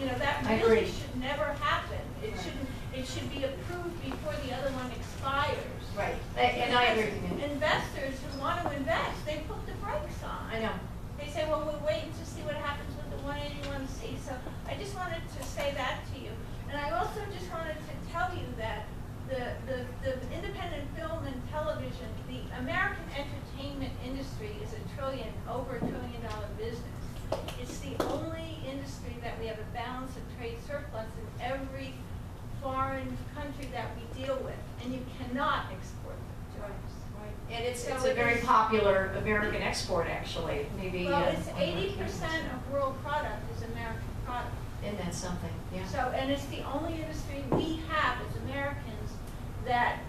that really should never happen. It shouldn't. It should be approved before the other one expires. Right. And I agree with you. Investors who want to invest, they put the brakes on. I know. They say, well, we're waiting to see what happens with the 181C. So I just wanted to say that to you. And I also just wanted to tell you that the independent film and television, the American entertainment industry is over $1 trillion business. It's the only industry that we have a balance of trade surplus in every foreign country that we deal with, and you cannot export them to us. Right. And it's a very popular American export, actually. Maybe. Well, it's 80% of world product is American product. And that's something, yeah. So, and it's the only industry we have as Americans that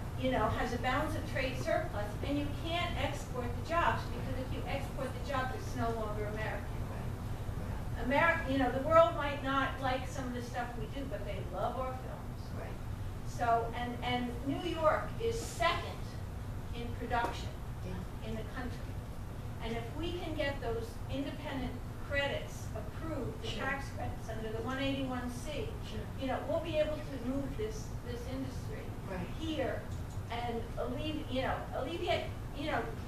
has a balance of trade surplus, and you can't export the jobs because if you export the jobs, it's no longer American. The world might not like some of the stuff we do, but they love our films. Right. So, and New York is second in production in the country. And if we can get those independent credits approved, the tax credits under the 181C, we'll be able to move this industry here and alleviate,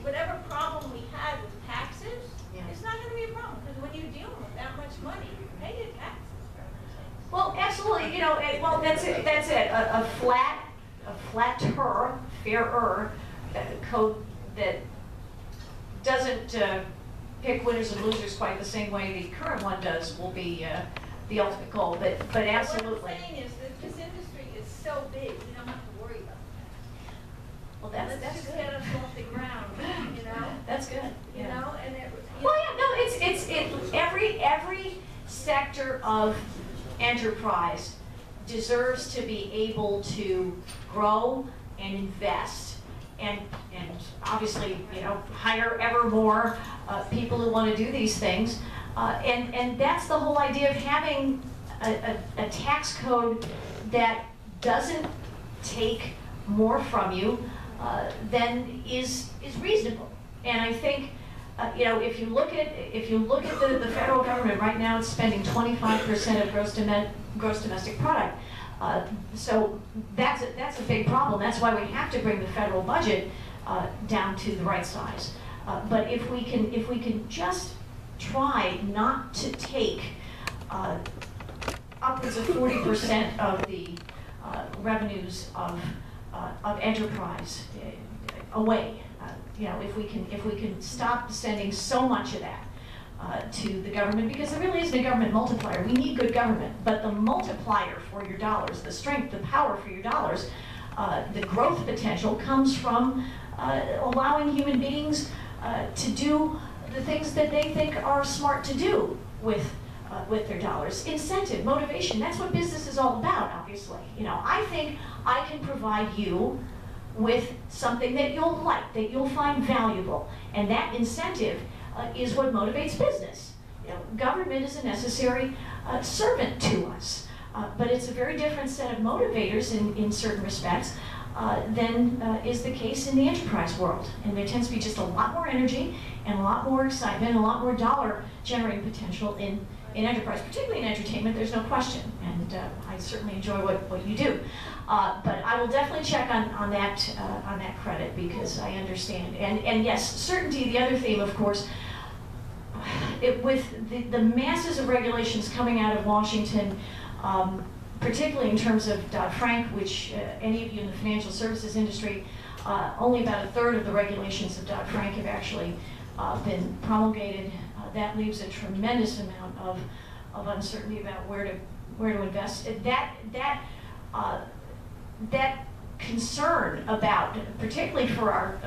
whatever problem we had with taxes. It's not going to be a problem because when you're dealing with that much money, you pay your taxes for everything. Well, absolutely. Well, that's it. That's it. A flatter, fairer code that doesn't pick winners and losers quite the same way the current one does will be the ultimate goal. But absolutely. What I'm saying is that this industry is so big, we don't have to worry about that. Well, that's just good. Get us off the ground, That's good. And well, yeah, no, it's every sector of enterprise deserves to be able to grow and invest, and obviously, hire ever more people who want to do these things, and that's the whole idea of having a tax code that doesn't take more from you than is reasonable. And I think. If you look at the federal government right now, it's spending 25% of gross domestic product. So that's a big problem. That's why we have to bring the federal budget down to the right size. But if we can just try not to take upwards of 40% of the revenues of enterprise away. If we can stop sending so much of that to the government, because there really isn't a government multiplier. We need good government, but the multiplier for your dollars, the strength, the power for your dollars, the growth potential comes from allowing human beings to do the things that they think are smart to do with their dollars. Incentive, motivation, that's what business is all about, obviously. I think I can provide you with something that you'll like, that you'll find valuable. And that incentive is what motivates business. Government is a necessary servant to us, but it's a very different set of motivators in certain respects than is the case in the enterprise world. And there tends to be just a lot more energy and a lot more excitement, a lot more dollar generating potential in enterprise, particularly in entertainment, there's no question. And I certainly enjoy what you do. But I will definitely check on that credit, because I understand. And yes, certainty, the other theme, of course, with the masses of regulations coming out of Washington, particularly in terms of Dodd-Frank, which any of you in the financial services industry, only about a third of the regulations of Dodd-Frank have actually been promulgated. That leaves a tremendous amount of uncertainty about where to invest. That concern about, particularly for our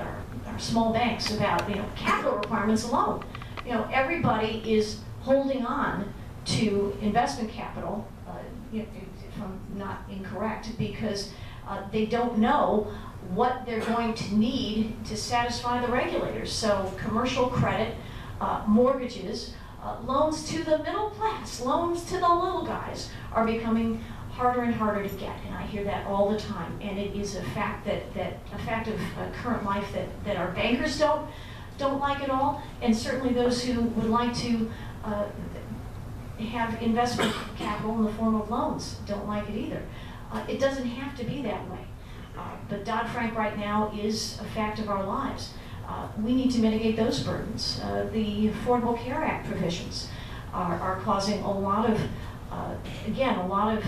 small banks, about capital requirements alone. Everybody is holding on to investment capital, if I'm not incorrect, because they don't know what they're going to need to satisfy the regulators. So commercial credit, mortgages, loans to the middle class, loans to the little guys are becoming harder and harder to get, and I hear that all the time. And it is a fact of current life that our bankers don't like at all, and certainly those who would like to have investment capital in the form of loans don't like it either. It doesn't have to be that way. But Dodd-Frank right now is a fact of our lives. We need to mitigate those burdens. The Affordable Care Act provisions are causing a lot of, again, a lot of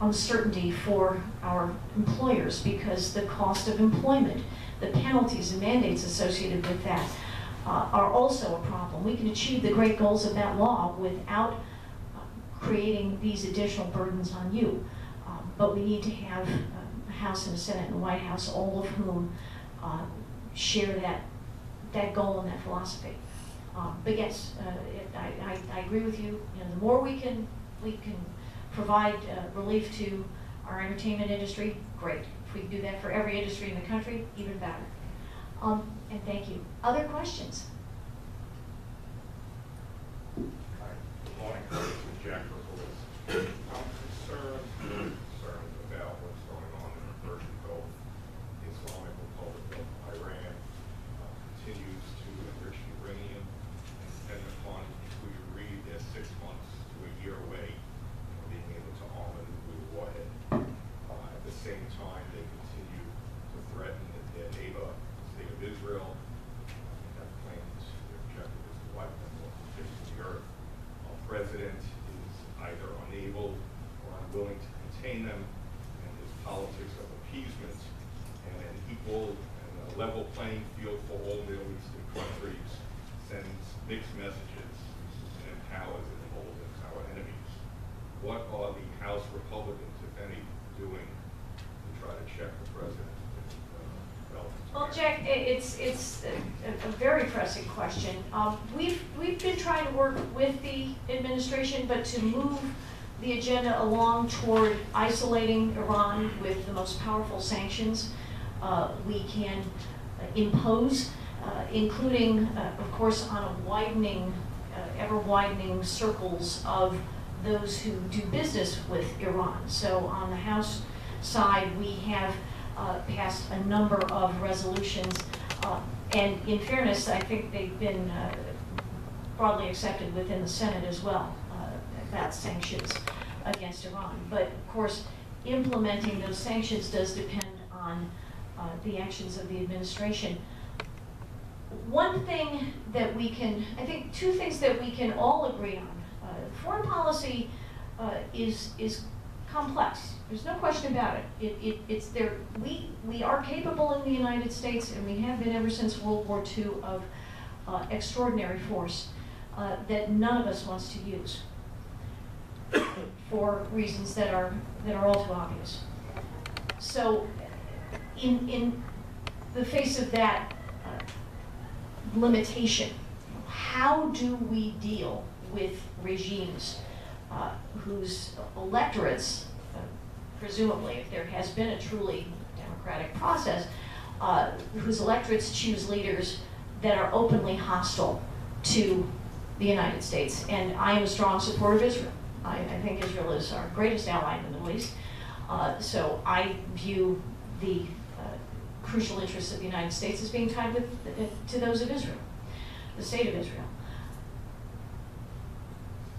uncertainty for our employers because the cost of employment, the penalties and mandates associated with that are also a problem. We can achieve the great goals of that law without creating these additional burdens on you. But we need to have a House and a Senate and a White House, all of whom share that goal and that philosophy. But yes, I agree with you. You know, the more we can provide relief to our entertainment industry, great. If we can do that for every industry in the country, even better. And thank you. Other questions? Hi, good morning. This is Jack Rickolas. I'm concerned about what's going on in the Persian Gulf. The Islamic Republic of Iran continues to enrich uranium, and depending upon who you read, they're 6 months to a year away from being able to arm a nuclear warhead. At the same time, they continue to threaten their neighbor, the state of Israel, and have plans. Their objective is to wipe them off the face of the earth. Our president is either unable or unwilling to contain them, and his politics of appeasement and an equal and a level playing field for all Middle Eastern countries sends mixed messages and empowers and emboldens our enemies. What are the House Republicans, if any, doing to try to check the president? Well, Jack, it's a very pressing question. We've been trying to work with the administration, but to move the agenda along toward isolating Iran with the most powerful sanctions we can impose, including, of course, on a widening, ever-widening circles of those who do business with Iran. So on the House side, we have passed a number of resolutions, and in fairness, I think they've been broadly accepted within the Senate as well, about sanctions against Iran. But of course, implementing those sanctions does depend on the actions of the administration. One thing that we can, I think two things that we can all agree on. Foreign policy is complex. There's no question about it. It's there. We are capable in the United States, and we have been ever since World War II, of extraordinary force that none of us wants to use for reasons that are all too obvious. So, in the face of that limitation, how do we deal with regimes whose electorates, presumably, if there has been a truly democratic process, whose electorates choose leaders that are openly hostile to the United States? And I am a strong supporter of Israel. I think Israel is our greatest ally in the Middle East. So I view the crucial interests of the United States as being tied to those of Israel, the state of Israel.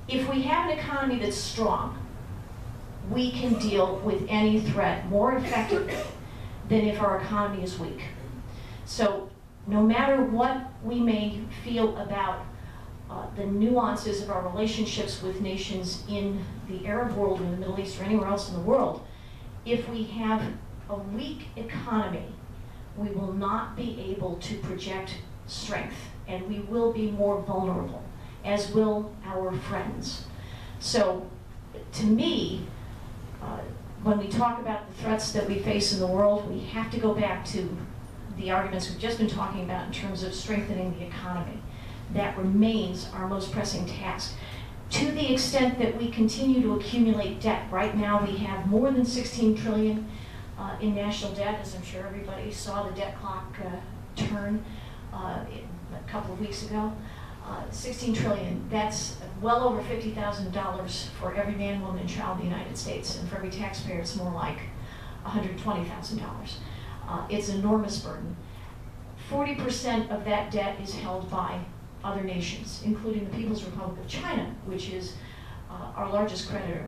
If we have an economy that's strong, we can deal with any threat more effectively than if our economy is weak. So no matter what we may feel about the nuances of our relationships with nations in the Arab world, or the Middle East, or anywhere else in the world, if we have a weak economy, we will not be able to project strength, and we will be more vulnerable, as will our friends. So, to me, when we talk about the threats that we face in the world, we have to go back to the arguments we've just been talking about in terms of strengthening the economy. That remains our most pressing task. To the extent that we continue to accumulate debt, right now we have more than 16 trillion in national debt, as I'm sure everybody saw the debt clock turn a couple of weeks ago. 16 trillion, that's well over $50,000 for every man, woman, and child in the United States. And for every taxpayer, it's more like $120,000. It's an enormous burden. 40% of that debt is held by other nations, including the People's Republic of China, which is our largest creditor,